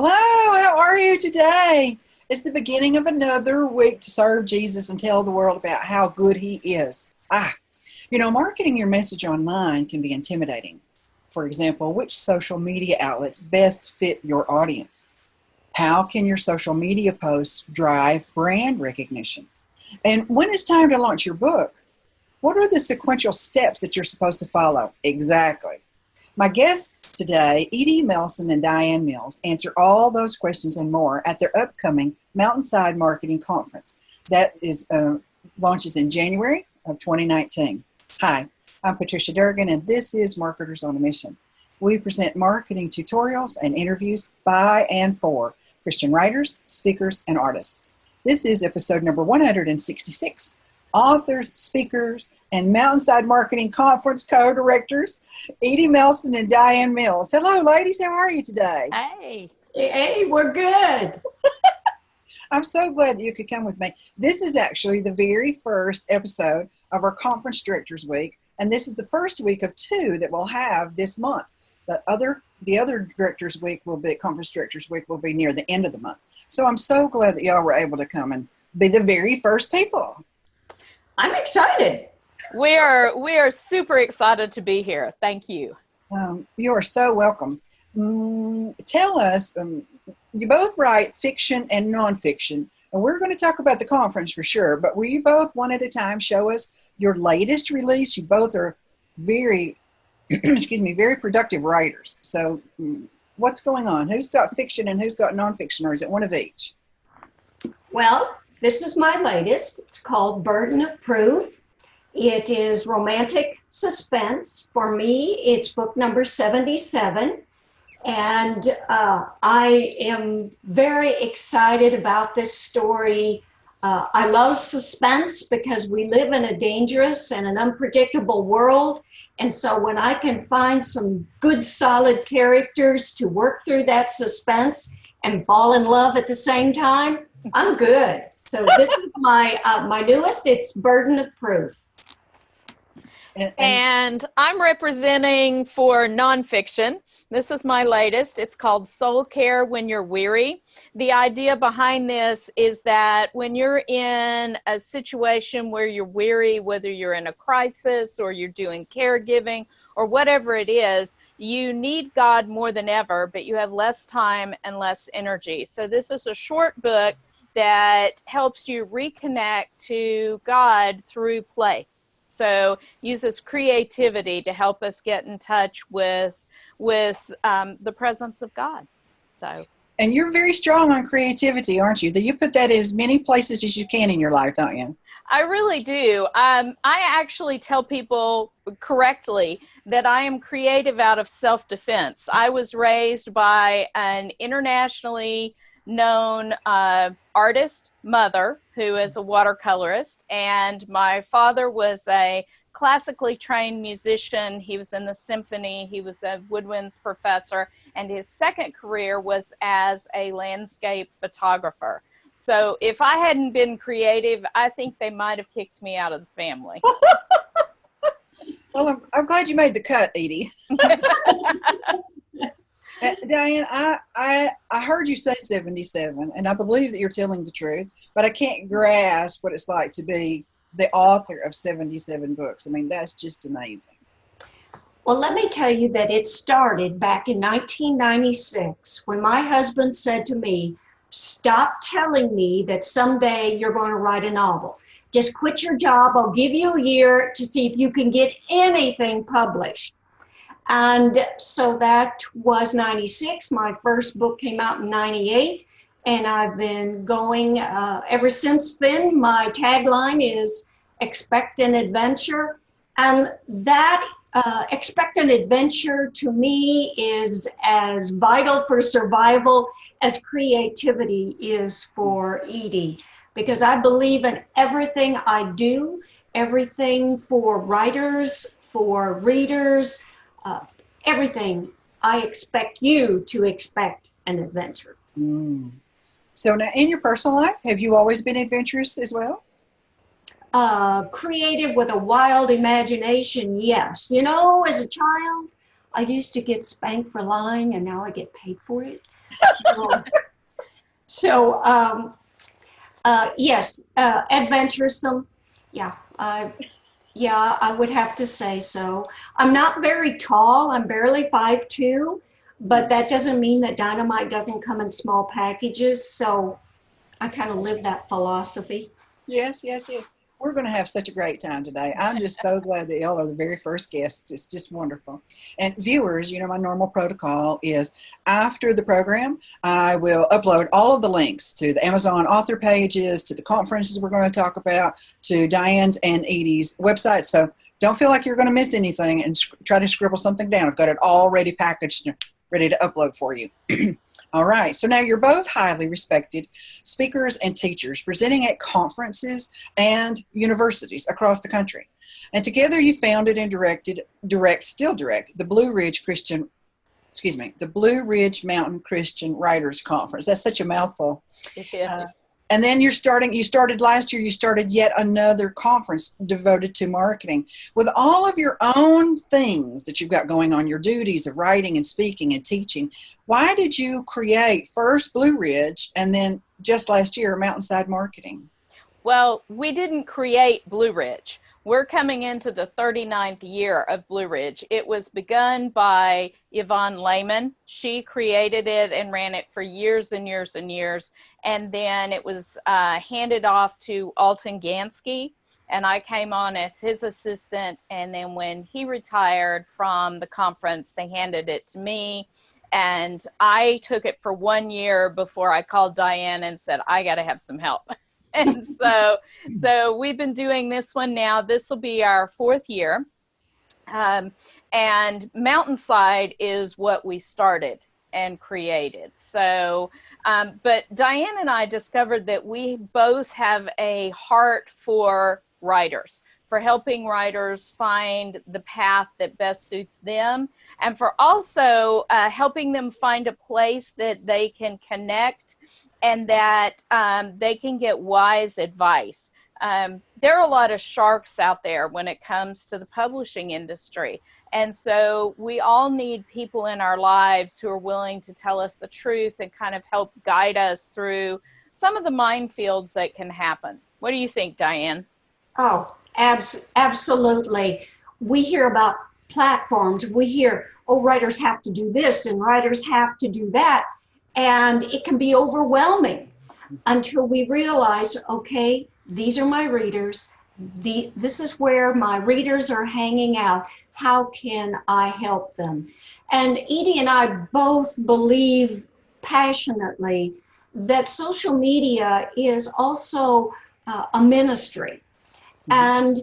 Hello, how are you today? It's the beginning of another week to serve Jesus and tell the world about how good he is. Marketing your message online can be intimidating. For example, which social media outlets best fit your audience? How can your social media posts drive brand recognition? And when it's time to launch your book, what are the sequential steps that you're supposed to follow? Exactly. My guests today, Edie Melson and DiAnn Mills, answer all those questions and more at their upcoming Mountainside Marketing Conference. That launches in January of 2019. Hi, I'm Patricia Durgan, and this is Marketers on a Mission. We present marketing tutorials and interviews by and for Christian writers, speakers, and artists. This is episode number 166. Authors, speakers, and Mountainside Marketing Conference co-directors, Edie Melson and DiAnn Mills. Hello, ladies. How are you today? Hey, we're good. I'm so glad that you could come with me. This is actually the very first episode of our Conference Directors Week, and this is the first week of two that we'll have this month. The other Directors Week Conference Directors Week will be near the end of the month. So I'm so glad that y'all were able to come and be the very first people. I'm excited. We are super excited to be here. Thank you. You are so welcome. Tell us, you both write fiction and nonfiction, and we're going to talk about the conference for sure, but will you both one at a time show us your latest release? You both are very, very productive writers. So what's going on? Who's got fiction and who's got nonfiction, or is it one of each? Well, this is my latest. It's called Burden of Proof. It is romantic suspense. For me, it's book number 77. And I am very excited about this story. I love suspense because we live in a dangerous and an unpredictable world. And so when I can find some good, solid characters to work through that suspense and fall in love at the same time, I'm good. So this is my newest. It's Burden of Proof. And I'm representing for nonfiction. This is my latest. It's called Soul Care When You're Weary. The idea behind this is that when you're in a situation where you're weary, whether you're in a crisis or you're doing caregiving or whatever it is, you need God more than ever, but you have less time and less energy. So this is a short book that helps you reconnect to God through play. So uses creativity to help us get in touch with the presence of God. And you're very strong on creativity, aren't you? That you put that as many places as you can in your life, don't you? I really do. I actually tell people correctly that I am creative out of self-defense. I was raised by an internationally known artist mother who is a watercolorist, and my father was a classically trained musician. He was in the symphony, he was a woodwinds professor, and his second career was as a landscape photographer. So if I hadn't been creative, I think they might have kicked me out of the family. Well, I'm glad you made the cut, Edie. DiAnn, I heard you say 77, and I believe that you're telling the truth, but I can't grasp what it's like to be the author of 77 books. I mean, that's just amazing. Well, let me tell you that it started back in 1996 when my husband said to me, "Stop telling me that someday you're going to write a novel. Just quit your job. I'll give you a year to see if you can get anything published." And so that was 96. My first book came out in 98, and I've been going ever since then. My tagline is expect an adventure. And that expect an adventure to me is as vital for survival as creativity is for Edie, because I believe in everything I do, everything for writers, for readers, everything. I expect you to expect an adventure. So now in your personal life, have you always been adventurous as well? Creative with a wild imagination, yes. You know, as a child, I used to get spanked for lying, and now I get paid for it. Yes, adventuresome. Yeah, I would have to say so. I'm not very tall. I'm barely 5'2", but that doesn't mean that dynamite doesn't come in small packages. So I kind of live that philosophy. Yes, yes, yes. We're going to have such a great time today. I'm just so glad that y'all are the very first guests. It's just wonderful. And viewers, my normal protocol is after the program, I will upload all of the links to the Amazon author pages, to the conferences we're going to talk about, to Diane's and Edie's website. So don't feel like you're going to miss anything and try to scribble something down. I've got it already packaged and ready to upload for you. All right, so now you're both highly respected speakers and teachers presenting at conferences and universities across the country. And together you founded and still direct the Blue Ridge Mountain Christian Writers Conference. That's such a mouthful. And then you started last year, you started yet another conference devoted to marketing. With all of your own things that you've got going on, your duties of writing and speaking and teaching, why did you create first Blue Ridge and then just last year, Mountainside Marketing? Well, we didn't create Blue Ridge. We're coming into the 39th year of Blue Ridge. It was begun by Yvonne Lehman. She created it and ran it for years and years and years. And then it was handed off to Alton Gansky, and I came on as his assistant. And then when he retired from the conference, they handed it to me. And I took it for 1 year before I called Diane and said, I got to have some help. And so we've been doing this one now. This will be our 4th year. And Mountainside is what we started and created. So, but Diane and I discovered that we both have a heart for writers, for helping writers find the path that best suits them, and for also helping them find a place that they can connect and that they can get wise advice. There are a lot of sharks out there when it comes to the publishing industry. And so we all need people in our lives who are willing to tell us the truth and kind of help guide us through some of the minefields that can happen. What do you think, Diane? Oh, absolutely. We hear about platforms. We hear, oh, writers have to do this and writers have to do that. And it can be overwhelming until we realize, okay, these are my readers. This is where my readers are hanging out. How can I help them? And Edie and I both believe passionately that social media is also a ministry. And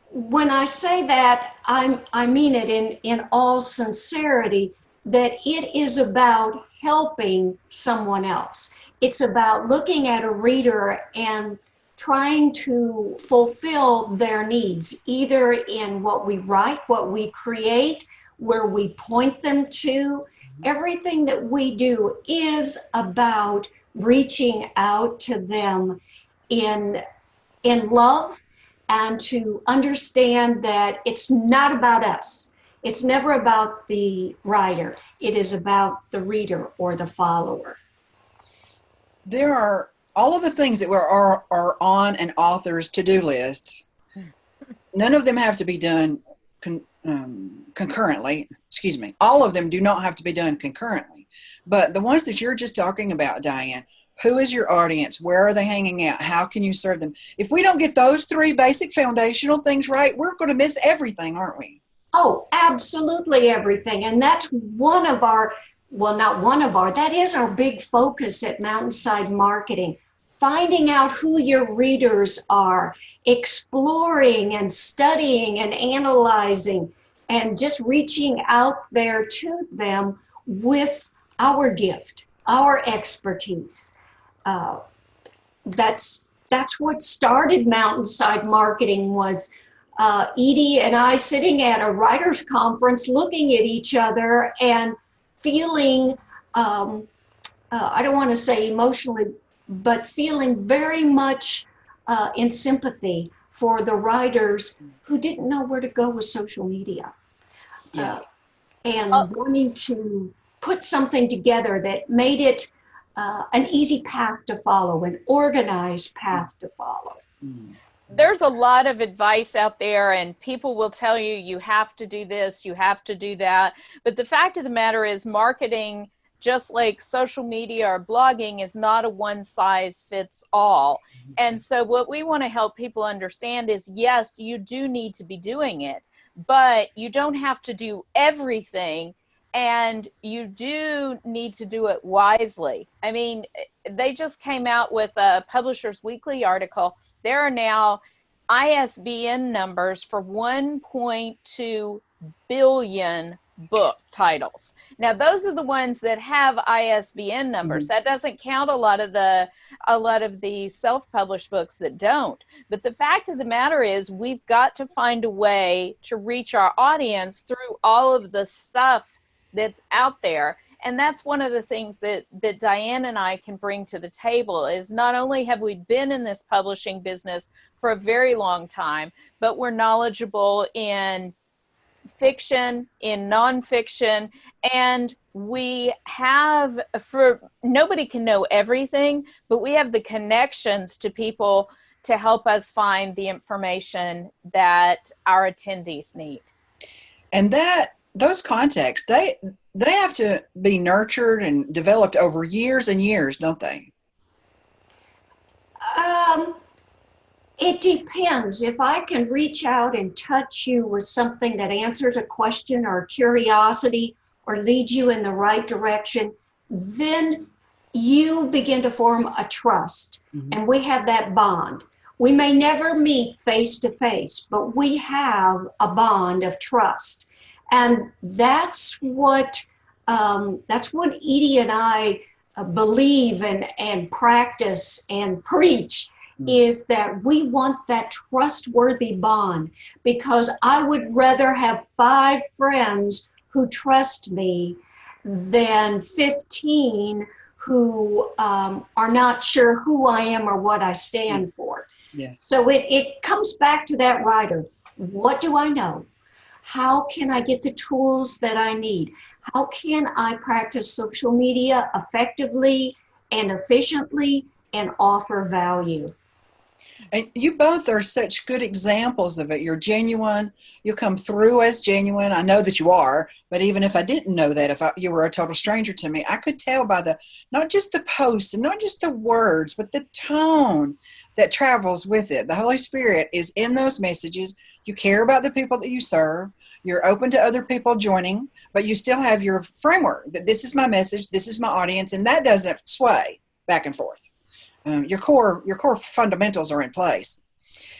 when I say that, I mean it in all sincerity, that it is about helping someone else. It's about looking at a reader and trying to fulfill their needs, either in what we write, what we create, where we point them to. Everything that we do is about reaching out to them in love, and to understand that it's not about us. It's never about the writer. It is about the reader or the follower. There are all of the things that are on an author's to-do list. None of them have to be done concurrently. Excuse me. All of them do not have to be done concurrently. But the ones that you're just talking about, Diane, who is your audience? Where are they hanging out? How can you serve them? If we don't get those 3 basic foundational things right, we're going to miss everything, aren't we? Oh, absolutely everything. And that's one of our, well, not one of our, that is our big focus at Mountainside Marketing. Finding out who your readers are, exploring and studying and analyzing, and just reaching out there to them with our gift, our expertise. That's what started Mountainside Marketing, was Edie and I sitting at a writers' conference looking at each other and feeling, I don't want to say emotionally, but feeling very much in sympathy for the writers who didn't know where to go with social media. Yeah. And wanting to put something together that made it an easy path to follow, an organized path to follow. There's a lot of advice out there, and people will tell you, you have to do this, you have to do that. But the fact of the matter is, marketing, just like social media or blogging, is not a one size fits all. And so what we want to help people understand is, yes, you do need to be doing it, but you don't have to do everything. And you do need to do it wisely. I mean, they just came out with a Publishers Weekly article. There are now ISBN numbers for 1.2 billion book titles. Now, those are the ones that have ISBN numbers. That doesn't count a lot of the self-published books that don't. But the fact of the matter is, we've got to find a way to reach our audience through all of the stuff that's out there. And that's one of the things that DiAnn and I can bring to the table, is not only have we been in this publishing business for a very long time, but we're knowledgeable in fiction, in nonfiction, and we have, nobody can know everything, but we have the connections to people to help us find the information that our attendees need. And those contacts, they have to be nurtured and developed over years and years, don't they? It depends. If I can reach out and touch you with something that answers a question or a curiosity or leads you in the right direction, then you begin to form a trust, and we have that bond. We may never meet face to face, but we have a bond of trust. And that's what Edie and I believe and practice and preach, is that we want that trustworthy bond, because I would rather have 5 friends who trust me than 15 who are not sure who I am or what I stand for. Yes. So it comes back to that writer. What do I know? How can I get the tools that I need? How can I practice social media effectively and efficiently and offer value? And you both are such good examples of it. You're genuine. You come through as genuine. I know that you are, but even if I didn't know that, if you were a total stranger to me, I could tell by not just the posts and not just the words, but the tone that travels with it. The Holy Spirit is in those messages. You care about the people that you serve. You're open to other people joining, but you still have your framework that this is my message, this is my audience, and that doesn't sway back and forth. Your core fundamentals are in place.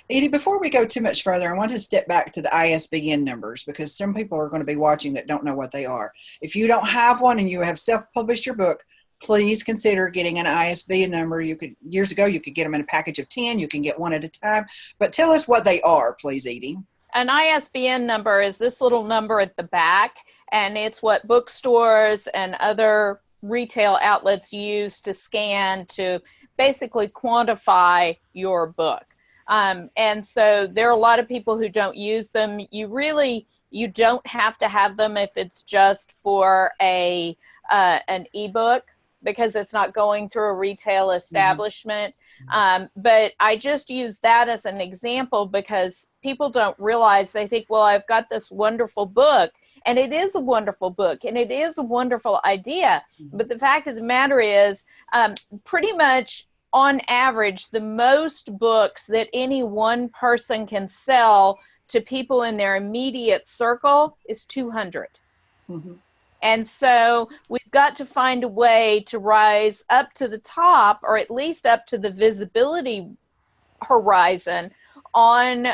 Edie, before we go too much further, I want to step back to the ISBN numbers, because some people are going to be watching that don't know what they are. If you don't have one and you have self-published your book, please consider getting an ISBN number. Years ago, you could get them in a package of 10. You can get one at a time. But tell us what they are, please, Edie. An ISBN number is this little number at the back, and it's what bookstores and other retail outlets use to scan to basically quantify your book. And so there are a lot of people who don't use them. You don't have to have them if it's just for an ebook, because it's not going through a retail establishment. But I just use that as an example because people don't realize, they think, well, I've got this wonderful book, and it is a wonderful book, and it is a wonderful idea. But the fact of the matter is, pretty much on average, the most books that any one person can sell to people in their immediate circle is 200. And so we've got to find a way to rise up to the top, or at least up to the visibility horizon on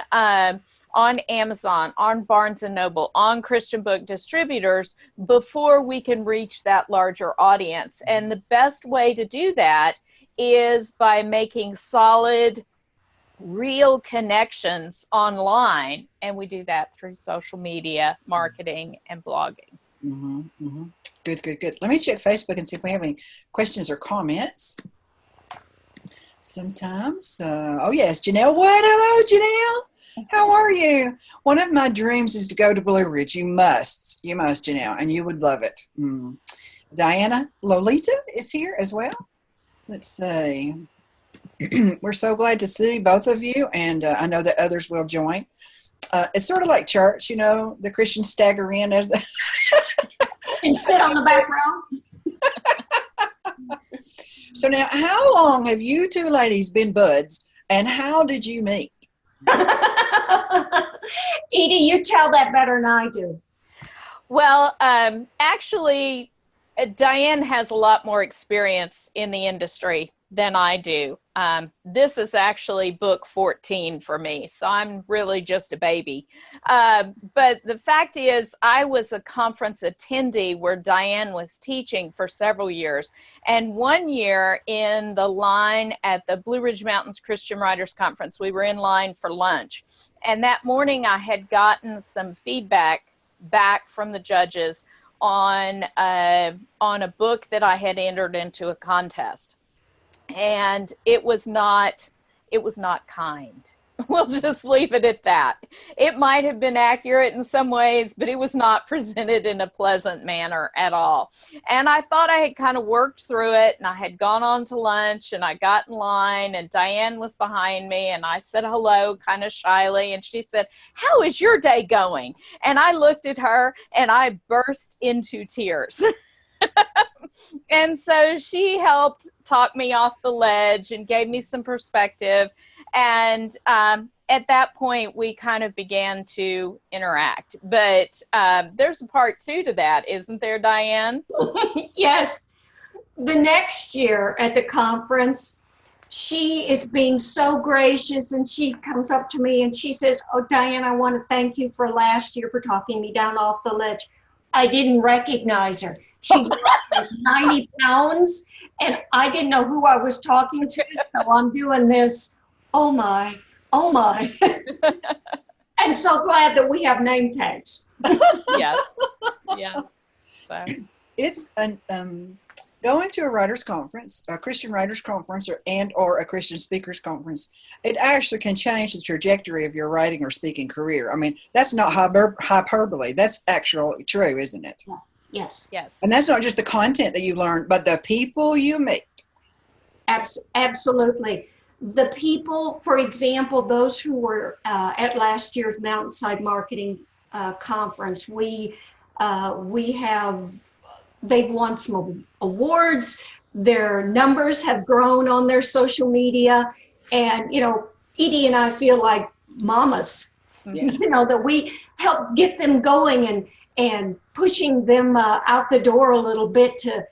Amazon, on Barnes & Noble, on Christian book distributors, before we can reach that larger audience. And the best way to do that is by making solid, real connections online. And we do that through social media, marketing, and blogging. Good. Let me check Facebook and see if we have any questions or comments. Sometimes. Oh, yes, Janelle. What? Hello, Janelle. How are you? One of my dreams is to go to Blue Ridge. You must, Janelle, and you would love it. Diana Lolita is here as well. Let's see. We're so glad to see both of you, and I know that others will join. It's sort of like church, the Christians stagger in as the and sit on the back row. So now, how long have you two ladies been buds, and how did you meet? Edie, you tell that better than I do. Well, actually, Diane has a lot more experience in the industry than I do. This is actually book 14 for me, so I'm really just a baby. But the fact is, I was a conference attendee where Diane was teaching for several years. And one year in the line at the Blue Ridge Mountains Christian Writers Conference, we were in line for lunch. And that morning I had gotten some feedback back from the judges on a book that I had entered into a contest. And it was not kind. We'll just leave it at that. It might have been accurate in some ways, but it was not presented in a pleasant manner at all. And I thought I had kind of worked through it, and I had gone on to lunch, and I got in line, and Diane was behind me, and I said hello kind of shyly, and she said, "How is your day going?" And I looked at her, and I burst into tears. And so she helped talk me off the ledge and gave me some perspective. And at that point, we kind of began to interact. But there's a part 2 to that, isn't there, Diane? Yes. The next year at the conference, she is being so gracious, and she comes up to me and she says, "Oh, Diane, I want to thank you for last year for talking me down off the ledge." I didn't recognize her. She was like 90 pounds, and I didn't know who I was talking to, so I'm doing this, oh my. And so glad that we have name tags. Yes. So. It's going to a writers' conference, a Christian writers' conference, or a Christian speakers' conference. It actually can change the trajectory of your writing or speaking career. I mean, that's not hyperbole. That's actually true, isn't it? Yeah. Yes. And that's not just the content that you learn, but the people you meet. Absolutely. The people, for example, those who were at last year's Mountainside Marketing Conference, they've won some awards. Their numbers have grown on their social media. And, Edie and I feel like mamas, that we help get them going and pushing them out the door a little bit to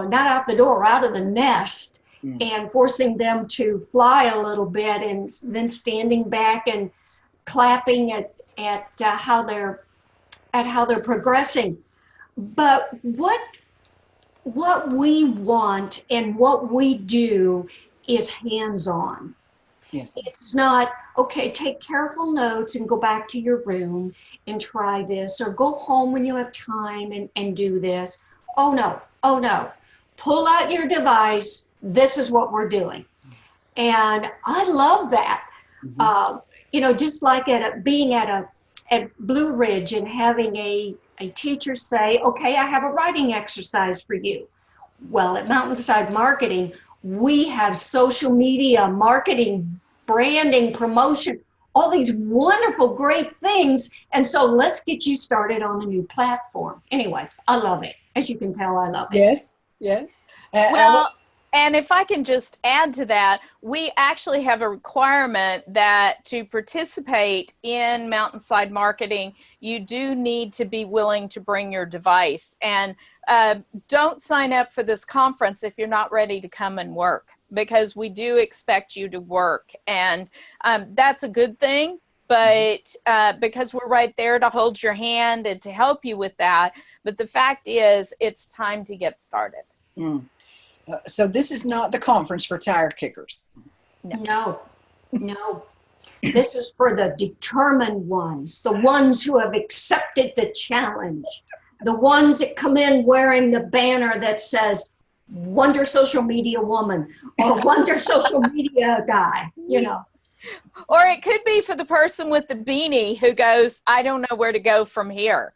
not out the door, out of the nest, and forcing them to fly a little bit, and then standing back and clapping at how they're progressing. But what we want and what we do is hands-on. Yes. It's not, okay, take careful notes and go back to your room and try this, or go home when you have time and do this. Oh no. Pull out your device. This is what we're doing. And I love that. Mm-hmm. Just like being at Blue Ridge and having a teacher say, okay, I have a writing exercise for you. Well, at Mountainside Marketing, we have social media, marketing, branding, promotion, all these wonderful, great things. And so let's get you started on a new platform. Anyway, I love it. As you can tell, I love it. Yes. Well, and if I can just add to that, we actually have a requirement that to participate in Mountainside Marketing, you do need to be willing to bring your device. And don't sign up for this conference if you're not ready to come and work, because we do expect you to work. And that's a good thing, but because we're right there to hold your hand and to help you with that. But the fact is, it's time to get started. So this is not the conference for tire kickers. No. This is for the determined ones, the ones who have accepted the challenge, the ones that come in wearing the banner that says, Wonder Social Media Woman or Wonder Social Media Guy, Or it could be for the person with the beanie who goes, I don't know where to go from here.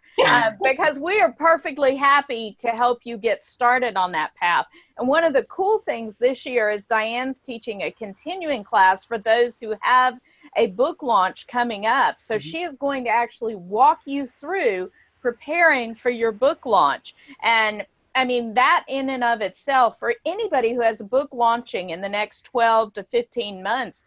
because we are perfectly happy to help you get started on that path. And one of the cool things this year is DiAnn's teaching a continuing class for those who have a book launch coming up. So she is going to actually walk you through preparing for your book launch. And I mean, that in and of itself, for anybody who has a book launching in the next 12 to 15 months,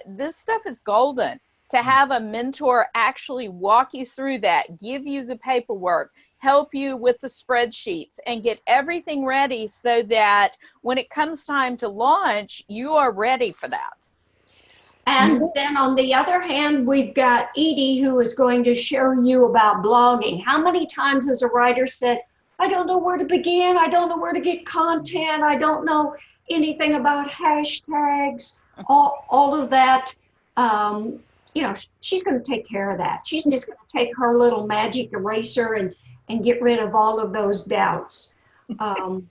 this stuff is golden. To have a mentor actually walk you through that, give you the paperwork, help you with the spreadsheets, and get everything ready so that when it comes time to launch, you are ready for that. And then on the other hand, we've got Edie, who is going to show you about blogging. How many times has a writer said, I don't know where to begin, I don't know where to get content, I don't know anything about hashtags, all of that. You know, she's going to take care of that. She's just going to take her little magic eraser and get rid of all of those doubts. And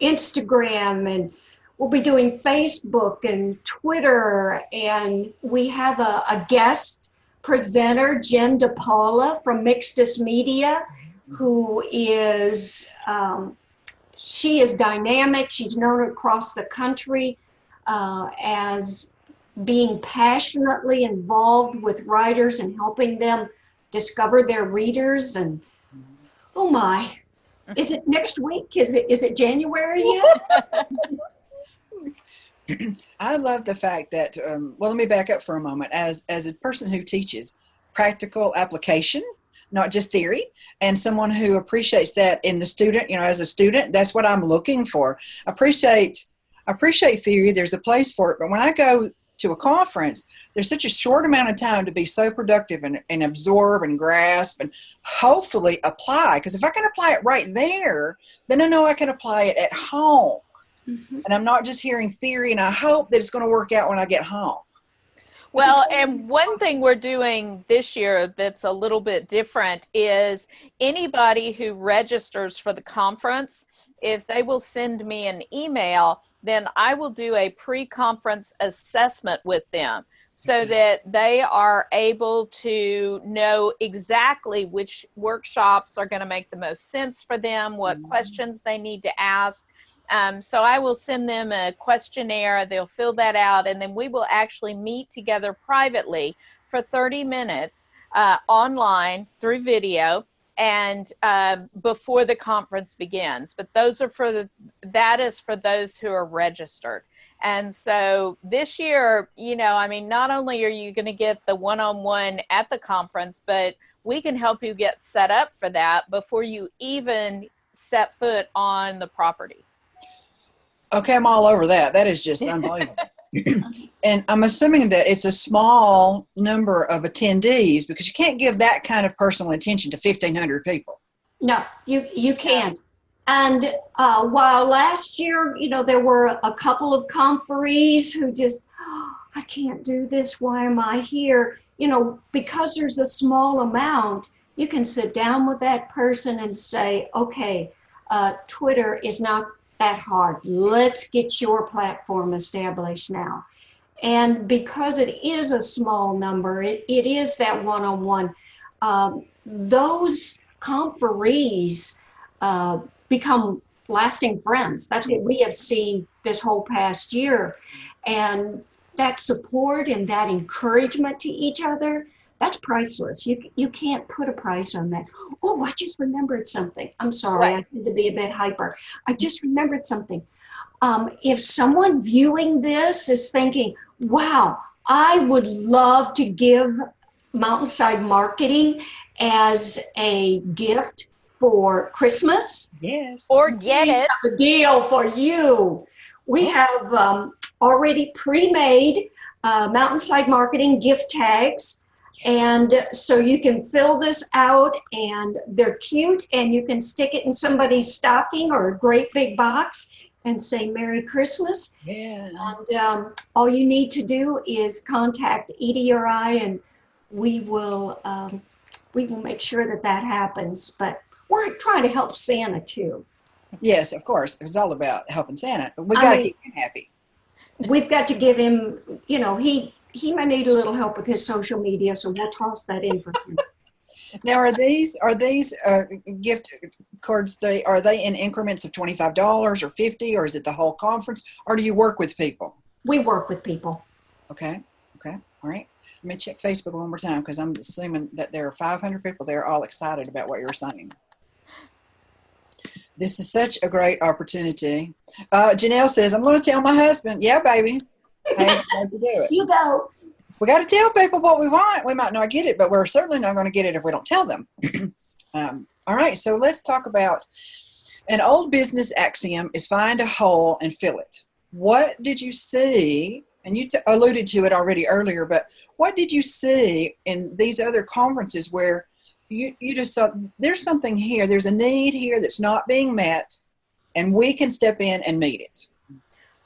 Instagram, and we'll be doing Facebook and Twitter. And we have a guest presenter, Jen DePaula from Mixtus Media, who is, she is dynamic. She's known across the country as being passionately involved with writers and helping them discover their readers. And oh my, is it next week? Is it January yet? I love the fact that, well, let me back up for a moment. As a person who teaches practical application, not just theory, and someone who appreciates that in the student, you know, as a student, that's what I'm looking for. I appreciate theory. There's a place for it. But when I go to a conference, there's such a short amount of time to be so productive and absorb and grasp and hopefully apply. Because if I can apply it right there, then I know I can apply it at home. And I'm not just hearing theory and I hope that it's going to work out when I get home. Well, and one thing we're doing this year that's a little bit different is anybody who registers for the conference, if they will send me an email, then I will do a pre-conference assessment with them so that they are able to know exactly which workshops are going to make the most sense for them, what questions they need to ask. So I will send them a questionnaire, they'll fill that out, and then we will actually meet together privately for 30 minutes online through video and before the conference begins. But those are that is for those who are registered. And so this year, you know, I mean, not only are you going to get the one-on-one at the conference, but we can help you get set up for that before you even set foot on the property. Okay, I'm all over that. That is just unbelievable. And I'm assuming that it's a small number of attendees because you can't give that kind of personal attention to 1,500 people. No, you can't. And while last year, you know, there were a couple of conferees who just, I can't do this. Why am I here? You know, because there's a small amount, you can sit down with that person and say, okay, Twitter is not that hard. Let's get your platform established now. And because it is a small number, it is that one-on-one. Those conferees become lasting friends. That's what we have seen this whole past year. And that support and that encouragement to each other, that's priceless. You can't put a price on that. Oh, I just remembered something. I'm sorry, right. I tend to be a bit hyper. I just remembered something. If someone viewing this is thinking, wow, I would love to give Mountainside Marketing as a gift for Christmas. Yes. Or get it. We have a deal for you. We have already pre-made Mountainside Marketing gift tags. And so you can fill this out and they're cute and you can stick it in somebody's stocking or a great big box and say Merry Christmas. Yeah. And all you need to do is contact Edie or I and we will make sure that happens. But we're trying to help Santa too. Yes, of course. It's all about helping Santa. But we got to keep him happy. We've got to give him, you know, he may need a little help with his social media, so we'll toss that in for him. Now, are these gift cards? Are they in increments of $25 or 50, or is it the whole conference, or do you work with people? We work with people. Okay. All right. Let me check Facebook one more time, because I'm assuming that there are 500 people there all excited about what you're saying. This is such a great opportunity. Janelle says, I'm going to tell my husband. Yeah, baby. I ain't going to do it. You go. We got to tell people what we want. We might not get it, but we're certainly not going to get it if we don't tell them. All right, so let's talk about an old business axiom is find a hole and fill it. What did you see? And you alluded to it already earlier, but what did you see in these other conferences where you just saw there's something here, there's a need here that's not being met, and we can step in and meet it?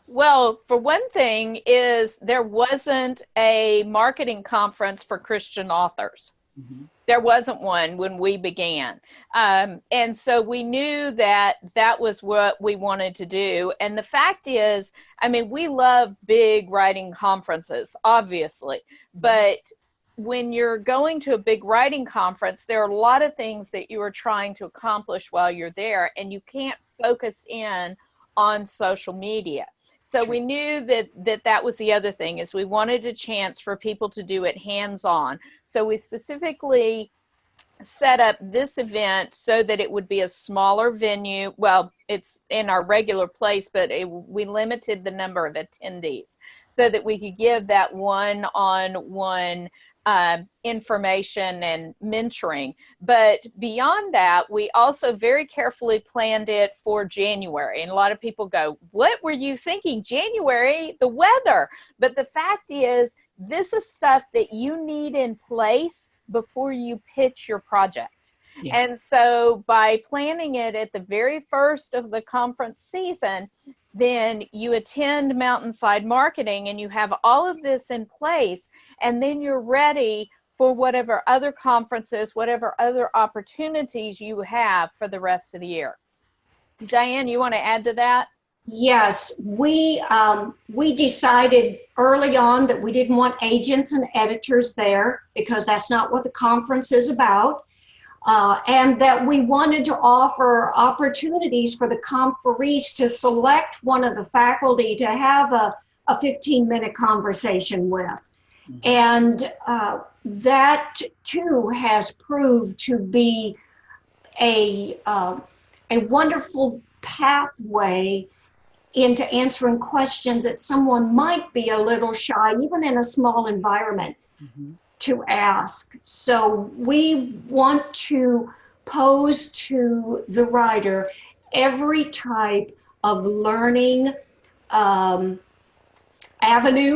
Well, for one thing is there wasn't a marketing conference for Christian authors. Mm-hmm. There wasn't one when we began. And so we knew that that was what we wanted to do. And the fact is, I mean, we love big writing conferences, obviously, but when you're going to a big writing conference, there are a lot of things that you are trying to accomplish while you're there, and you can't focus in on social media. So we knew that was the other thing, is we wanted a chance for people to do it hands-on. So we specifically set up this event so that it would be a smaller venue. Well, it's in our regular place, but we limited the number of attendees so that we could give that one-on-one information and mentoring. But beyond that, we also very carefully planned it for January. And a lot of people go, what were you thinking? January, the weather. But the fact is, this is stuff that you need in place before you pitch your project. Yes. And so by planning it at the very first of the conference season, then you attend Mountainside Marketing and you have all of this in place, and then you're ready for whatever other conferences, whatever other opportunities you have for the rest of the year. DiAnn, you want to add to that? Yes, we decided early on that we didn't want agents and editors there, because that's not what the conference is about. And that we wanted to offer opportunities for the conferees to select one of the faculty to have a 15-minute conversation with. Mm-hmm. And that too has proved to be a wonderful pathway into answering questions that someone might be a little shy, even in a small environment. Mm-hmm. To ask. So we want to pose to the writer every type of learning avenue,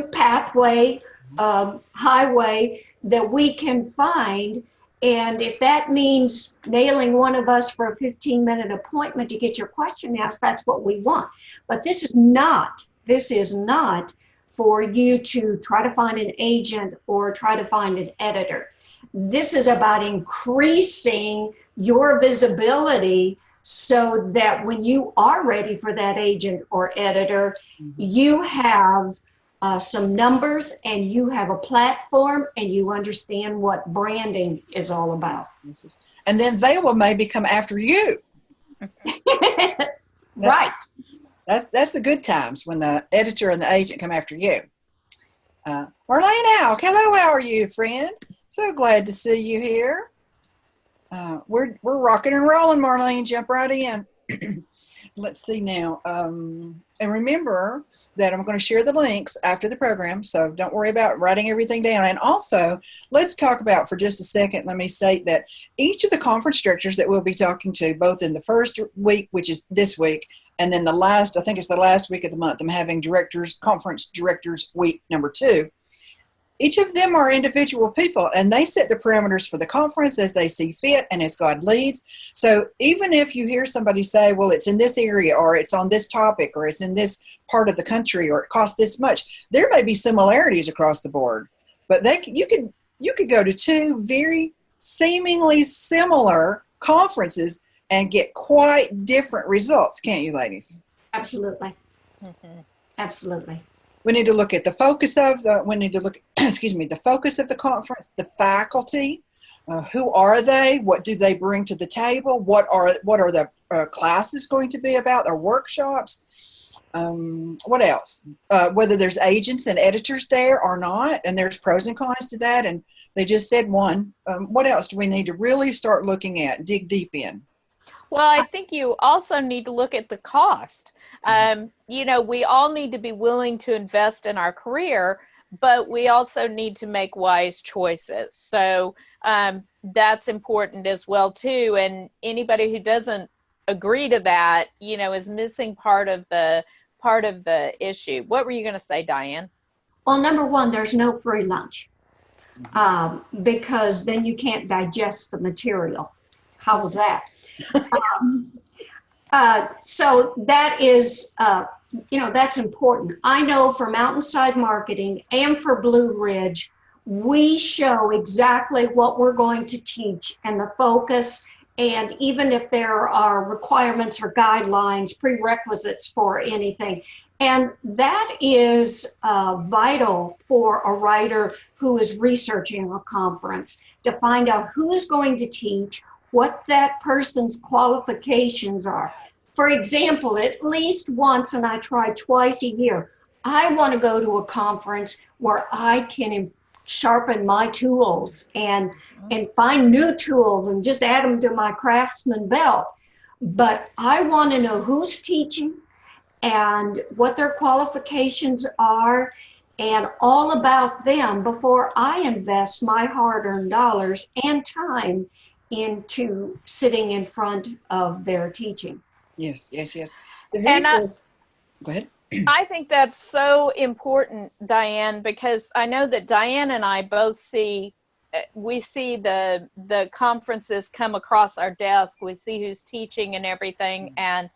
pathway, highway that we can find. And if that means nailing one of us for a 15-minute appointment to get your question asked, that's what we want. But this is not for you to try to find an agent or try to find an editor. This is about increasing your visibility so that when you are ready for that agent or editor, you have some numbers and you have a platform and you understand what branding is all about. And then they will maybe come after you. Right. That's the good times, when the editor and the agent come after you. Marlene Alk, hello, how are you, friend? So glad to see you here. We're rocking and rolling, Marlene. Jump right in. Let's see now. And remember that I'm going to share the links after the program, so don't worry about writing everything down. And also, let's talk about, for just a second, let me state that each of the conference directors that we'll be talking to, both in the first week, which is this week, and then the last, I think it's the last week of the month, I'm having conference directors week number 2. Each of them are individual people, and they set the parameters for the conference as they see fit and as God leads. So even if you hear somebody say, well, it's in this area, or it's on this topic, or it's in this part of the country, or it costs this much, there may be similarities across the board. But you could go to 2 very seemingly similar conferences and get quite different results, can't you, ladies? Absolutely. Mm-hmm. Absolutely. We need to look at the focus of the focus of the conference, the faculty, Who are they? What do they bring to the table? What are the classes going to be about? Or workshops? What else? Whether there's agents and editors there or not, and there's pros and cons to that. And they just said one. What else do we need to really start looking at, dig deep in? Well, I think you also need to look at the cost. You know, we all need to be willing to invest in our career, but we also need to make wise choices. So that's important as well too. And anybody who doesn't agree to that, you know, is missing part of the issue. What were you going to say, DiAnn? Well, number one, there's no free lunch because then you can't digest the material. How was that? So that is, you know, that's important. I know for Mountainside Marketing and for Blue Ridge, we show exactly what we're going to teach and the focus, and even if there are requirements or guidelines, prerequisites for anything. And that is vital for a writer who is researching a conference, to find out who is going to teach, what that person's qualifications are. For example, at least once, and I try twice a year, I want to go to a conference where I can sharpen my tools and find new tools and just add them to my craftsman belt. But I want to know who's teaching and what their qualifications are and all about them before I invest my hard-earned dollars and time into sitting in front of their teaching. Yes. Go ahead. I think that's so important, DiAnn, because I know that DiAnn and I both see the conferences come across our desk. We see who's teaching and everything. And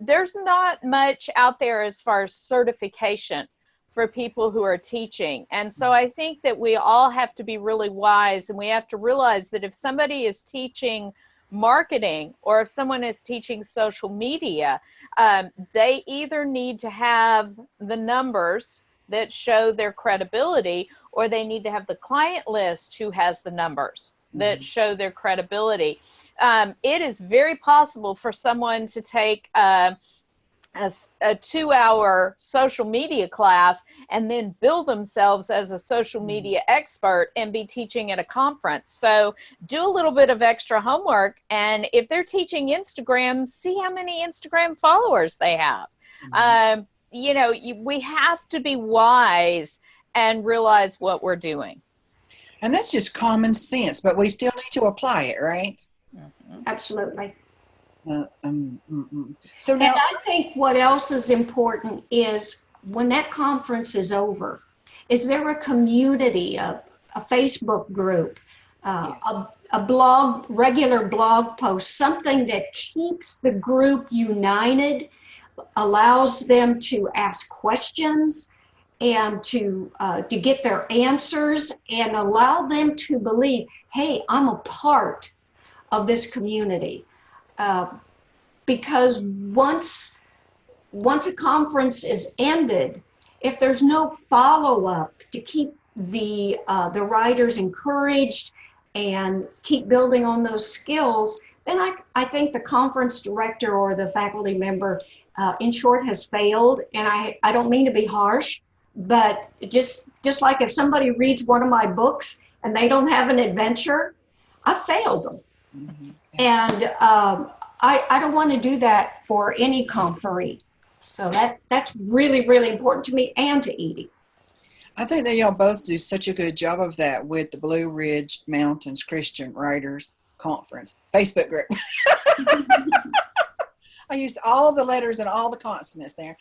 there's not much out there as far as certification for people who are teaching. And so I think that we all have to be really wise, and we have to realize that if somebody is teaching marketing or if someone is teaching social media, they either need to have the numbers that show their credibility, or they need to have the client list who has the numbers that show their credibility. It is very possible for someone to take a 2-hour social media class and then build themselves as a social media expert and be teaching at a conference. So do a little bit of extra homework. And if they're teaching Instagram, see how many Instagram followers they have. You know, we have to be wise and realize what we're doing. And that's just common sense, but we still need to apply it, right? Absolutely. So And now, I think what else is important is when that conference is over, is there a community, a Facebook group, a blog, regular blog post, something that keeps the group united, allows them to ask questions and to get their answers, and allow them to believe, hey, I'm a part of this community. Because once a conference is ended, if there's no follow-up to keep the writers encouraged and keep building on those skills, then I think the conference director or the faculty member, in short, has failed. And I don't mean to be harsh, but just like if somebody reads one of my books and they don't have an adventure, I failed them. And I don't want to do that for any conferee. So that's really, really important to me and to Edie. I think that y'all both do such a good job of that with the Blue Ridge Mountains Christian Writers Conference Facebook group. I used all the letters and all the consonants there.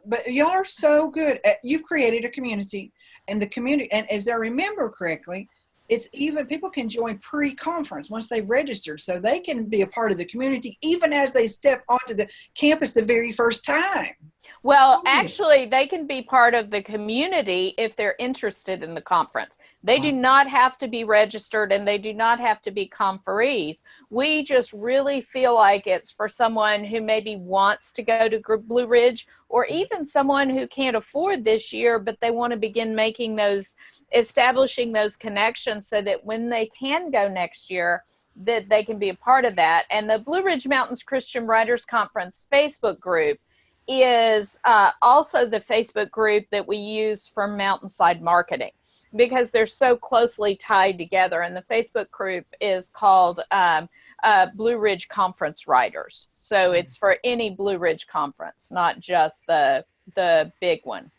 But y'all are so good. You've created a community, and the community, and as I remember correctly, it's even people can join pre-conference once they've registered, so they can be a part of the community even as they step onto the campus the very first time. Well, actually, they can be part of the community if they're interested in the conference. They do not have to be registered and they do not have to be conferees. We just really feel like it's for someone who maybe wants to go to Blue Ridge, or even someone who can't afford this year, but they want to begin establishing those connections so that when they can go next year, that they can be a part of that. And the Blue Ridge Mountains Christian Writers Conference Facebook group is also the Facebook group that we use for Mountainside Marketing, because they're so closely tied together. And the Facebook group is called Blue Ridge Conference Writers. So it's for any Blue Ridge conference, not just the big one.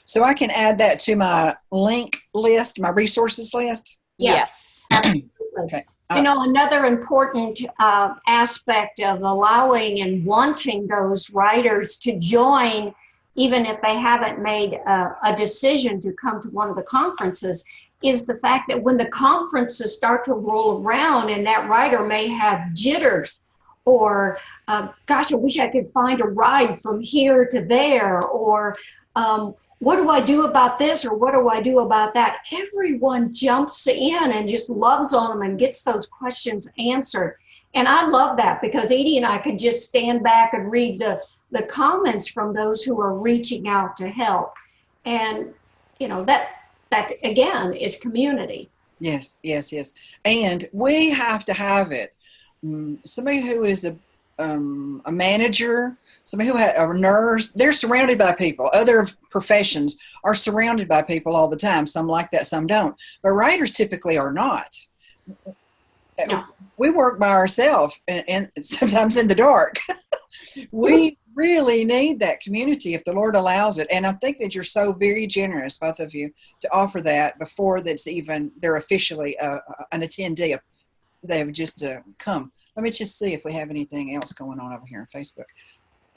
So I can add that to my link list, my resources list? Yes. Absolutely. Okay. Another important aspect of allowing and wanting those writers to join, even if they haven't made a decision to come to one of the conferences, is the fact that when the conferences start to roll around and that writer may have jitters, or, gosh, I wish I could find a ride from here to there, or what do I do about this, or what do I do about that? Everyone jumps in and just loves on them and gets those questions answered. And I love that, because Edie and I could just stand back and read the comments from those who are reaching out to help. And, that again is community. Yes. And we have to have it. Somebody who is a manager, somebody who has a nurse, they're surrounded by people. Other professions are surrounded by people all the time. Some like that, some don't. But writers typically are not. No. We work by ourselves and sometimes in the dark. We really need that community if the Lord allows it. And I think that you're so very generous, both of you, to offer that before they're officially an attendee. They have just come. Let me just see if we have anything else going on over here on Facebook.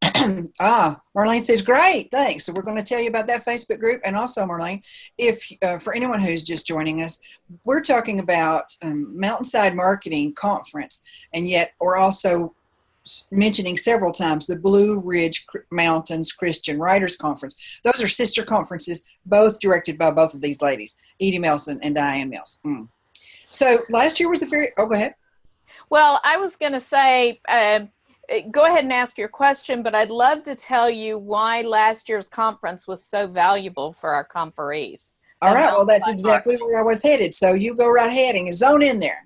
Marlene says, great, thanks. So we're going to tell you about that Facebook group. And also, Marlene, if for anyone who's just joining us, we're talking about Mountainside Marketing Conference, and yet we're also mentioning several times the Blue Ridge Mountains Christian Writers Conference. Those are sister conferences, both directed by both of these ladies, Edie Melson and DiAnn Mills. So last year was go ahead. Well, I was going to say, go ahead and ask your question, but I'd love to tell you why last year's conference was so valuable for our conferees. All right, well, that's exactly where I was headed. So you go right ahead and zone in there.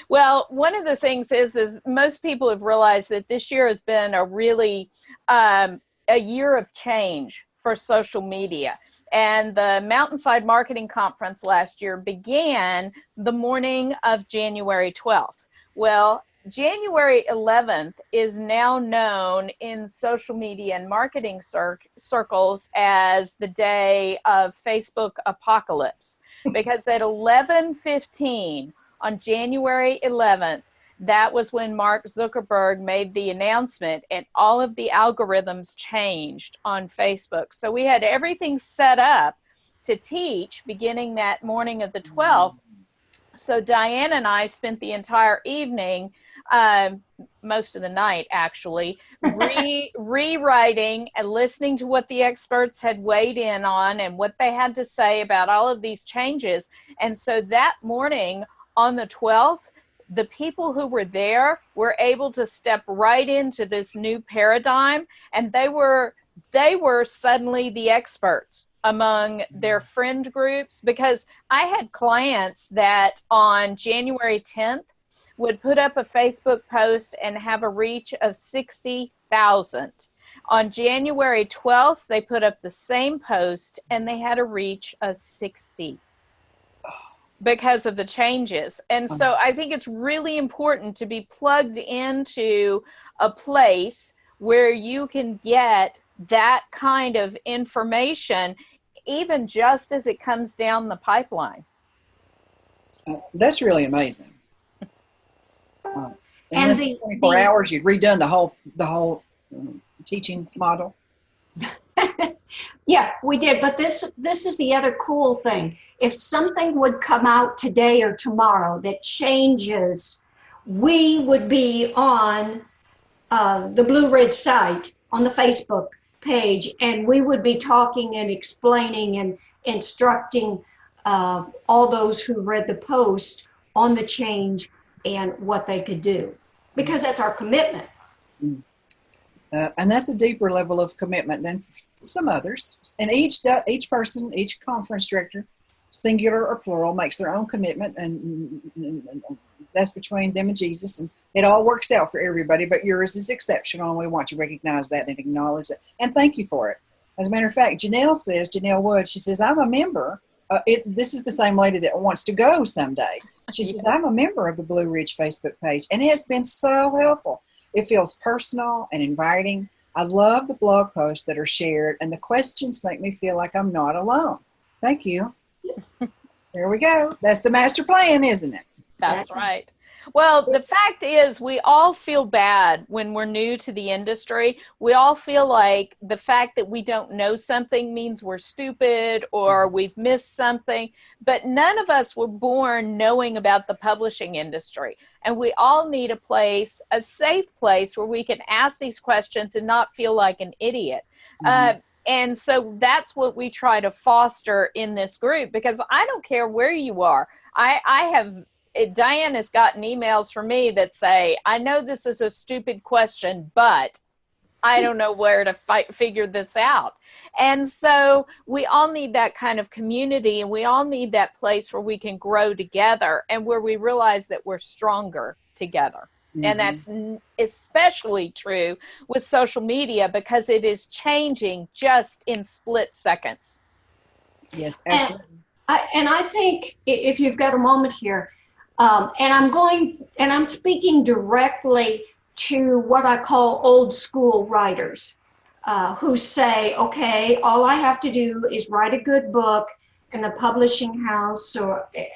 Well, one of the things is most people have realized that this year has been a really a year of change for social media. And the Mountainside Marketing Conference last year began the morning of January 12th. Well, January 11th is now known in social media and marketing circles as the day of Facebook apocalypse, because at 11:15 on January 11th, that was when Mark Zuckerberg made the announcement, and all of the algorithms changed on Facebook. So we had everything set up to teach beginning that morning of the 12th. So DiAnn and I spent the entire evening, most of the night actually, rewriting and listening to what the experts had weighed in on and what they had to say about all of these changes. And so that morning on the 12th, the people who were there were able to step right into this new paradigm, and they were suddenly the experts among their friend groups, because I had clients that on January 10th would put up a Facebook post and have a reach of 60,000. On January 12th, they put up the same post and they had a reach of 60. Because of the changes. And so I think it's really important to be plugged into a place where you can get that kind of information, even just as it comes down the pipeline. That's really amazing. And in 24 hours, you'd redone the whole teaching model. Yeah, we did. But this is the other cool thing. If something would come out today or tomorrow that changes, we would be on the Blue Ridge site on the Facebook page, and we would be talking and explaining and instructing all those who read the post on the change and what they could do, because that's our commitment. And that's a deeper level of commitment than some others. And each person, each conference director, singular or plural, makes their own commitment, and that's between them and Jesus. And it all works out for everybody, but yours is exceptional, and we want to recognize that and acknowledge it. And thank you for it. As a matter of fact, Janelle Wood, she says, I'm a member. This is the same lady that wants to go someday. She says, I'm a member of the Blue Ridge Facebook page, and it has been so helpful. It feels personal and inviting. I love the blog posts that are shared, and the questions make me feel like I'm not alone. Thank you. There we go. That's the master plan, isn't it? That's right. Well, the fact is, we all feel bad when we're new to the industry. We all feel like the fact that we don't know something means we're stupid or we've missed something. But none of us were born knowing about the publishing industry. And we all need a place, a safe place where we can ask these questions and not feel like an idiot. And so that's what we try to foster in this group, because I don't care where you are. DiAnn has gotten emails from me that say, I know this is a stupid question, but I don't know where to figure this out. And so we all need that kind of community, and we all need that place where we can grow together and where we realize that we're stronger together. And that's especially true with social media, because it is changing just in split seconds. Yes, absolutely. And I think if you've got a moment here, and I'm speaking directly to what I call old school writers, who say, okay, all I have to do is write a good book in the publishing house,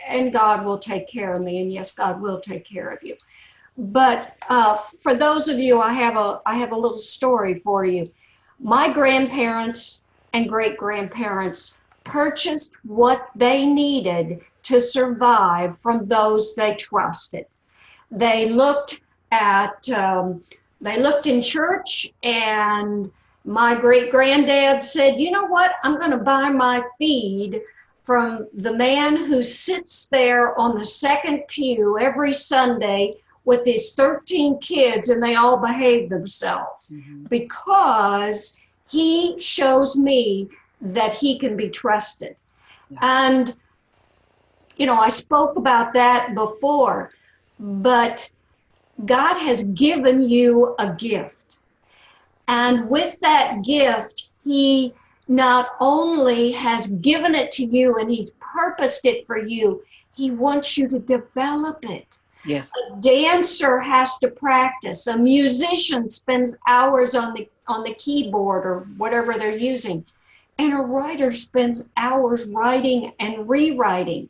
and God will take care of me. And yes, God will take care of you. But for those of you, I have a little story for you. My grandparents and great-grandparents purchased what they needed to survive from those they trusted. They looked in church, and my great-granddad said, you know what, I'm going to buy my feed from the man who sits there on the second pew every Sunday with his 13 kids, and they all behave themselves, because he shows me that he can be trusted. And I spoke about that before, but God has given you a gift. And with that gift, he not only has given it to you and he's purposed it for you, he wants you to develop it. Yes. A dancer has to practice. A musician spends hours on the keyboard or whatever they're using. And a writer spends hours writing and rewriting.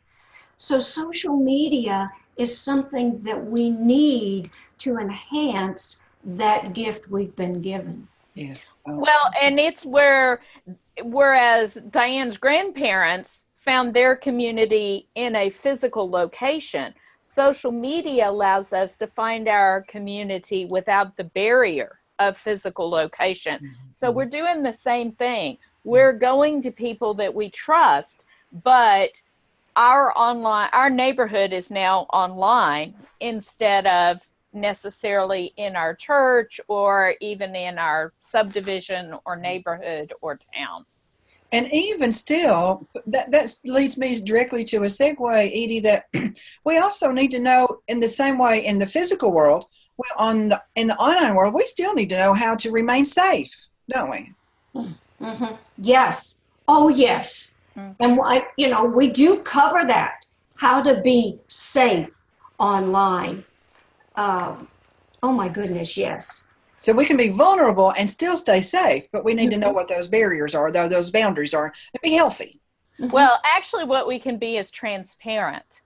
So social media is something that we need to enhance that gift we've been given. Yes. Well, and it's whereas DiAnn's grandparents found their community in a physical location, social media allows us to find our community without the barrier of physical location. So we're doing the same thing. We're going to people that we trust, but our neighborhood is now online instead of necessarily in our church or even in our subdivision or neighborhood or town. And even still, that leads me directly to a segue, Edie, that we also need to know, in the same way in the physical world, in the online world, we still need to know how to remain safe, don't we? Yes. Oh, yes. And we do cover that, how to be safe online. Oh my goodness, yes. So we can be vulnerable and still stay safe, but we need to know what those barriers are, those boundaries are, and be healthy. Well, actually what we can be is transparent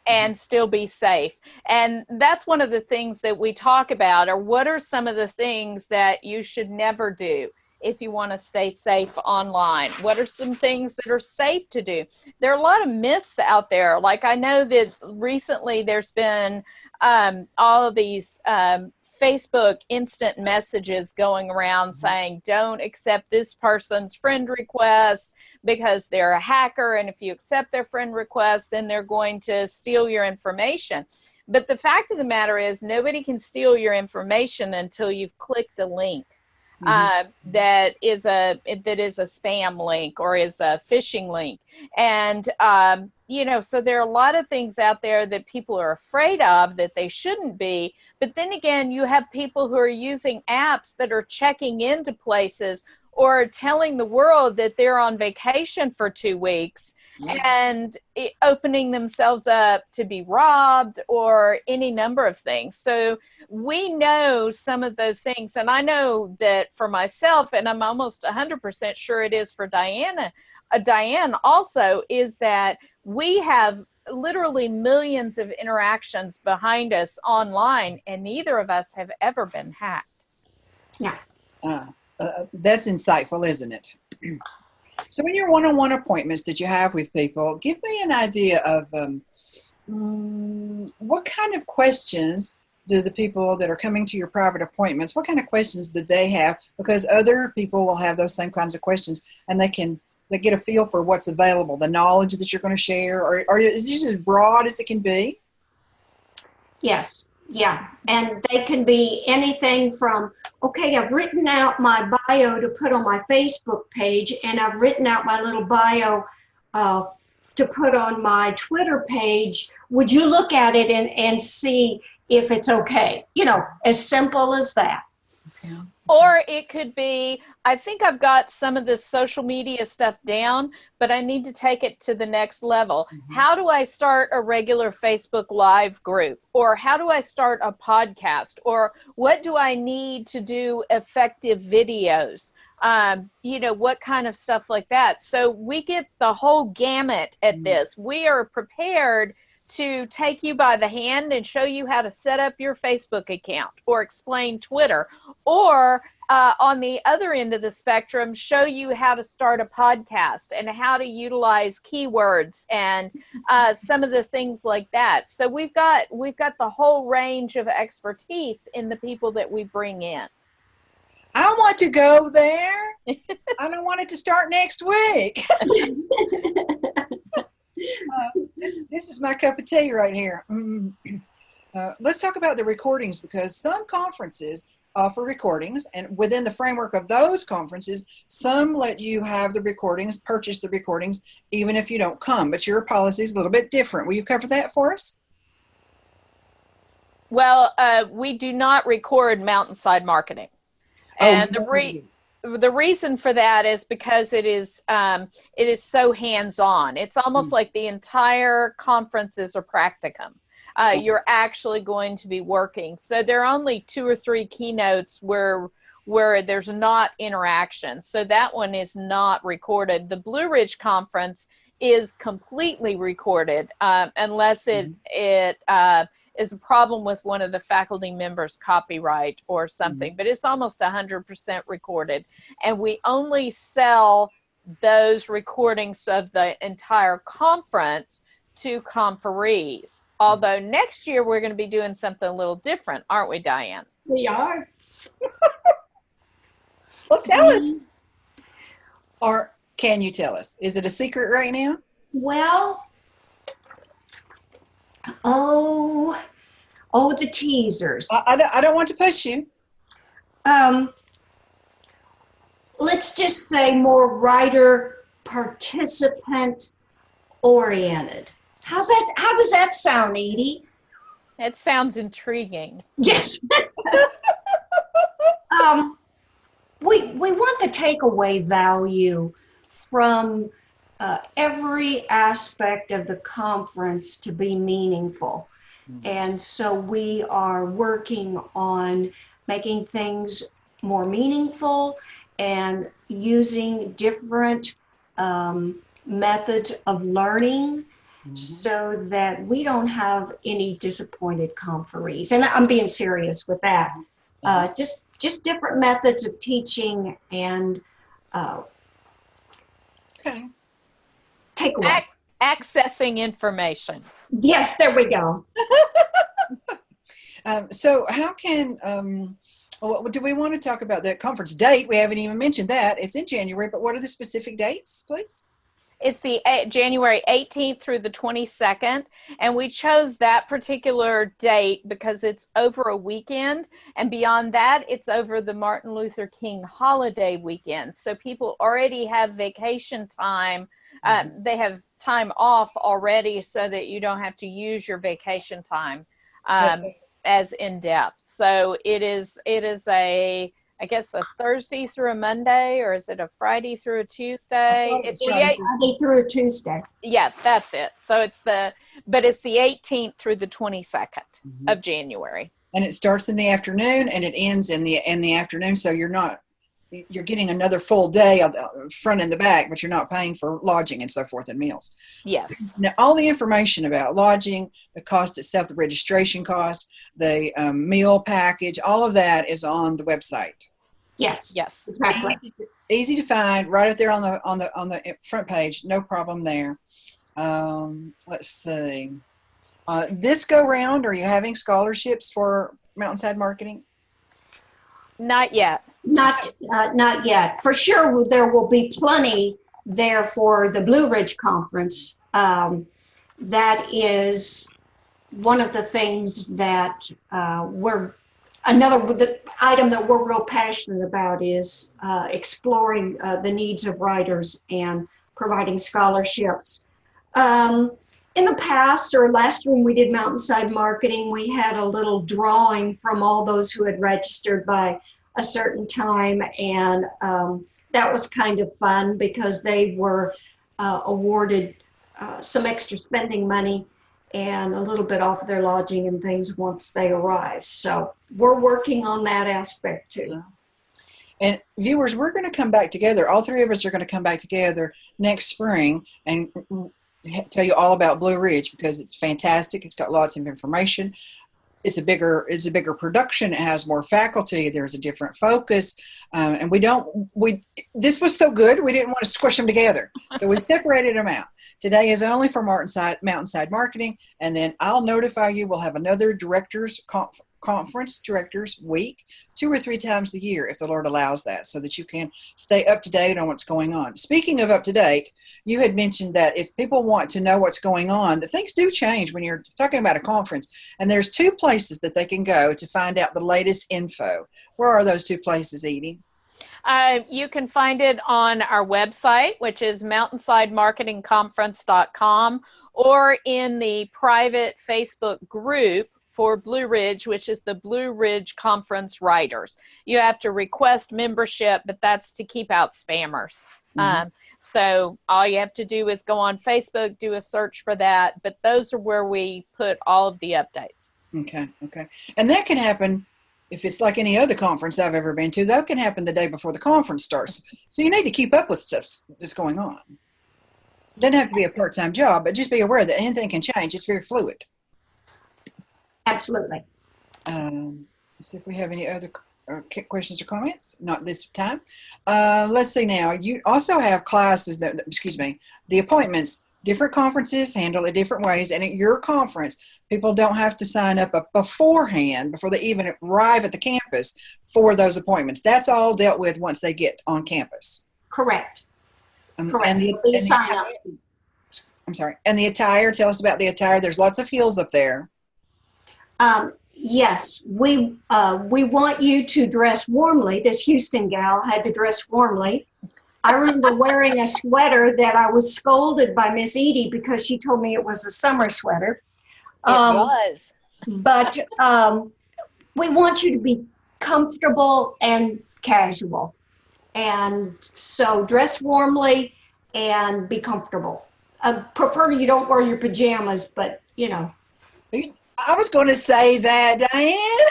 and still be safe. And that's one of the things that we talk about, or what are some of the things that you should never do if you want to stay safe online? What are some things that are safe to do? There are a lot of myths out there. Like I know that recently there's been all of these Facebook instant messages going around saying, don't accept this person's friend request because they're a hacker. And if you accept their friend request, then they're going to steal your information. But the fact of the matter is nobody can steal your information until you've clicked a link. That is a spam link or is a phishing link. And, so there are a lot of things out there that people are afraid of that they shouldn't be. But then again, you have people who are using apps that are checking into places or telling the world that they're on vacation for 2 weeks and opening themselves up to be robbed or any number of things. So we know some of those things. And I know that for myself, and I'm almost 100% sure it is for DiAnn also, is that we have literally millions of interactions behind us online, and neither of us have ever been hacked. Yeah. That's insightful, isn't it? So in your one-on-one appointments that you have with people, give me an idea of what kind of questions do the people that are coming to your private appointments, what kind of questions do they have? Because other people will have those same kinds of questions, and they get a feel for what's available, the knowledge that you're going to share, or is it just as broad as it can be? Yes. Yeah. And they can be anything from, okay, I've written out my bio to put on my Facebook page, and I've written out my little bio to put on my Twitter page. Would you look at it and see if it's okay? As simple as that. Okay. Or it could be, I think I've got some of this social media stuff down, but I need to take it to the next level. How do I start a regular Facebook Live group? Or how do I start a podcast? Or what do I need to do effective videos? What kind of stuff like that. So we get the whole gamut at this. We are prepared to take you by the hand and show you how to set up your Facebook account or explain Twitter, or on the other end of the spectrum, show you how to start a podcast and how to utilize keywords and some of the things like that. So we've got the whole range of expertise in the people that we bring in. I want to go there. I don't want it to start next week. This is my cup of tea right here. Let's talk about the recordings, because some conferences offer recordings, and within the framework of those conferences, some let you have the recordings, purchase the recordings, even if you don't come. But your policy is a little bit different. Will you cover that for us? Well, we do not record Mountainside Marketing. And the reason for that is because it is so hands-on. It's almost like the entire conference is a practicum. You're actually going to be working. So there are only 2 or 3 keynotes where there's not interaction. So that one is not recorded. The Blue Ridge Conference is completely recorded, unless it is a problem with one of the faculty members' copyright or something, but it's almost 100% recorded. And we only sell those recordings of the entire conference to conferees. Although next year we're going to be doing something a little different, aren't we, DiAnn? We are. Well, tell us. Or can you tell us? Is it a secret right now? Well, the teasers. I don't want to push you. Let's just say more writer participant oriented. How does that sound, Edie? It sounds intriguing. Yes. We want the takeaway value from every aspect of the conference to be meaningful. And so we are working on making things more meaningful and using different methods of learning so that we don't have any disappointed conferees. And I'm being serious with that. Just different methods of teaching and takeaway. Accessing information. Yes, there we go. So how can, do we want to talk about that conference date? We haven't even mentioned that. It's in January, but what are the specific dates, please? It's the January 18th through the 22nd, and we chose that particular date because it's over a weekend, and beyond that, it's over the Martin Luther King holiday weekend. So people already have vacation time. They have time off already so that you don't have to use your vacation time Yes. as in depth. So it is I guess a Thursday through a Monday, or is it a Friday through a Tuesday? It's It's Friday. Friday through a Tuesday. yeah, that's it. So it's the 18th through the 22nd of January. And it starts in the afternoon and it ends in the afternoon. So you're getting another full day of the front and the back, but you're not paying for lodging and so forth and meals. Yes. Now, all the information about lodging, the cost itself, the registration cost, the meal package, all of that is on the website. Yes. Yes. Exactly. Easy to find, right up there on the front page. No problem there. Let's see. This go round, are you having scholarships for Mountainside Marketing? Not yet. Not yet. For sure, there will be plenty there for the Blue Ridge Conference. That is one of the things that the item that we're real passionate about is exploring the needs of writers and providing scholarships. In the past, or last year when we did Mountainside Marketing, we had a little drawing from all those who had registered by a certain time, and that was kind of fun because they were awarded some extra spending money and a little bit off their lodging and things once they arrived. So we're working on that aspect too. And viewers, we're going to come back together. All three of us are going to come back together next spring and tell you all about Blue Ridge because it's fantastic. It's got lots of information. It's a bigger production. It has more faculty. There's a different focus. And this was so good, we didn't want to squish them together. So we separated them out. Today is only for Mountainside Marketing. And then I'll notify you. We'll have another conference directors week 2 or 3 times a year if the Lord allows that, so that you can stay up to date on what's going on. Speaking of up to date, you had mentioned that if people want to know what's going on, that things do change when you're talking about a conference, and there's 2 places that they can go to find out the latest info. Where are those 2 places, Edie? You can find it on our website, which is mountainsidemarketingconference.com, or in the private Facebook group for Blue Ridge, which is the Blue Ridge Conference Writers. You have to request membership, but that's to keep out spammers. So all you have to do is go on Facebook, do a search for that, but those are where we put all of the updates. Okay. And that can happen if it's like any other conference I've ever been to. That can happen the day before the conference starts. So you need to keep up with stuff that's going on. It doesn't have to be a part-time job, but just be aware that anything can change. It's very fluid. Absolutely. Let's see if we have any other questions or comments. Not this time. Let's see now. You also have classes the appointments. Different conferences handle it different ways. And at your conference, people don't have to sign up beforehand, before they even arrive at the campus for those appointments. That's all dealt with once they get on campus. Correct. Correct. And the attire, tell us about the attire. There's lots of heels up there. Yes, we want you to dress warmly. This Houston gal had to dress warmly. I remember wearing a sweater that I was scolded by Miss Edie because she told me it was a summer sweater. It was. But we want you to be comfortable and casual. And so dress warmly and be comfortable. I prefer you don't wear your pajamas, but you know. I was going to say that, DiAnn.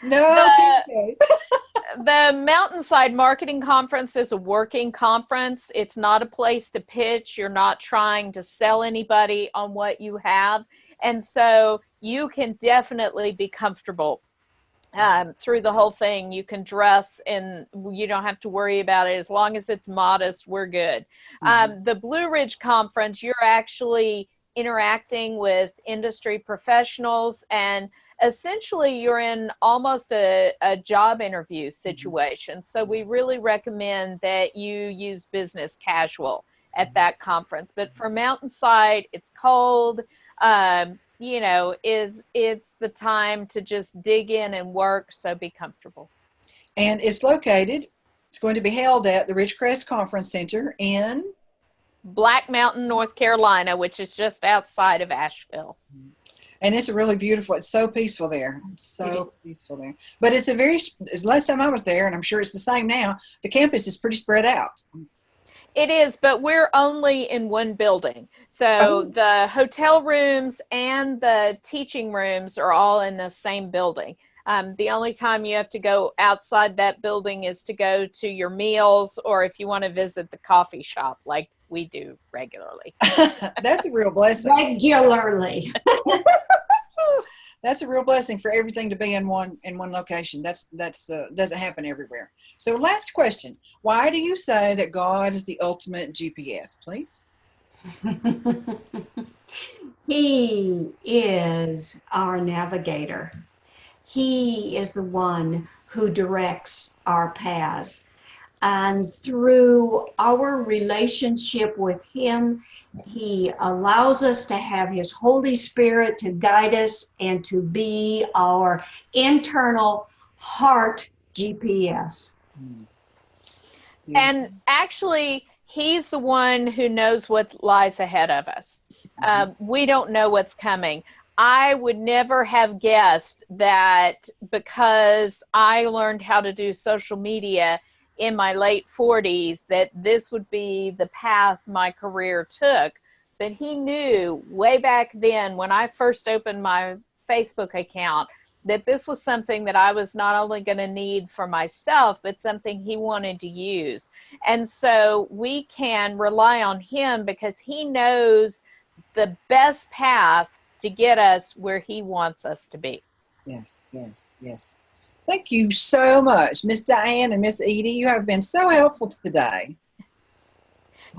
No. The Mountainside Marketing Conference is a working conference. It's not a place to pitch. You're not trying to sell anybody on what you have. And so you can definitely be comfortable through the whole thing. You can dress and you don't have to worry about it. As long as it's modest, we're good. The Blue Ridge Conference, you're actually interacting with industry professionals, and essentially you're in almost a job interview situation. So we really recommend that you use business casual at that conference. But for Mountainside, it's cold. It's the time to just dig in and work, so be comfortable. And it's going to be held at the Ridgecrest Conference Center in Black Mountain, North Carolina, which is just outside of Asheville. And it's really beautiful. It's so peaceful there. It's so peaceful there. But it's last time I was there, and I'm sure it's the same now, the campus is pretty spread out. It is, but we're only in one building. So the hotel rooms and the teaching rooms are all in the same building. The only time you have to go outside that building is to go to your meals, or if you want to visit the coffee shop like we do regularly. That's a real blessing. Regularly. That's a real blessing for everything to be in one location. That's doesn't happen everywhere. So last question. Why do you say that God is the ultimate GPS, please? He is our navigator. He is the one who directs our paths. And through our relationship with him, he allows us to have his Holy Spirit to guide us and to be our internal heart GPS. And actually, he's the one who knows what lies ahead of us. We don't know what's coming. I would never have guessed that because I learned how to do social media in my late 40s, that this would be the path my career took. But he knew way back then when I first opened my Facebook account that this was something that I was not only going to need for myself, but something he wanted to use. And so we can rely on him because he knows the best path to get us where he wants us to be. Yes. Thank you so much, Miss DiAnn and Miss Edie. You have been so helpful today.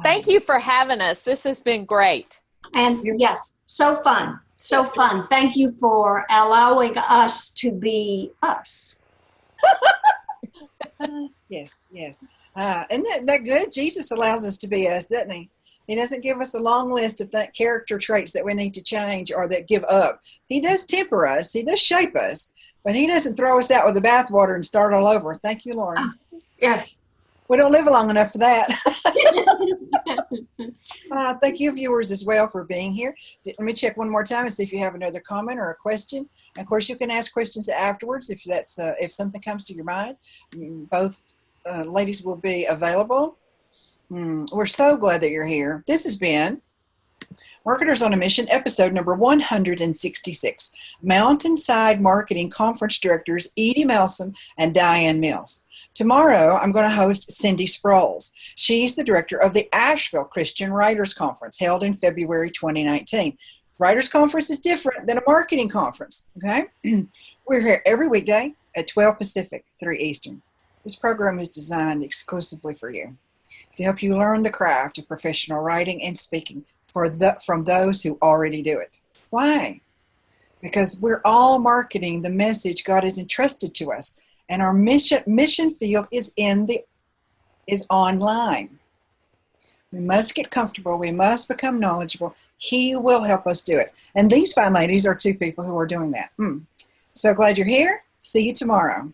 Thank you for having us. This has been great. And yes, so fun. So fun. Thank you for allowing us to be us. Yes. Isn't that good? Jesus allows us to be us, doesn't he? He doesn't give us a long list of character traits that we need to change or that give up. He does temper us. He does shape us. But he doesn't throw us out with the bathwater and start all over. Thank you, Lord. Yes. We don't live long enough for that. Thank you, viewers, as well, for being here. Let me check one more time and see if you have another comment or a question. And of course, you can ask questions afterwards if something comes to your mind. Both ladies will be available. We're so glad that you're here. This has been Marketers on a Mission, episode number 166. Mountainside Marketing Conference Directors Edie Melson and DiAnn Mills. Tomorrow, I'm going to host Cindy Sproles. She's the director of the Asheville Christian Writers Conference, held in February 2019. Writers Conference is different than a marketing conference, okay? We're here every weekday at 12 Pacific, 3 Eastern. This program is designed exclusively for you to help you learn the craft of professional writing and speaking from those who already do it. Why? Because we're all marketing the message God has entrusted to us, and our mission field is online. We must get comfortable. We must become knowledgeable. He will help us do it. And these fine ladies are two people who are doing that. So glad you're here. See you tomorrow.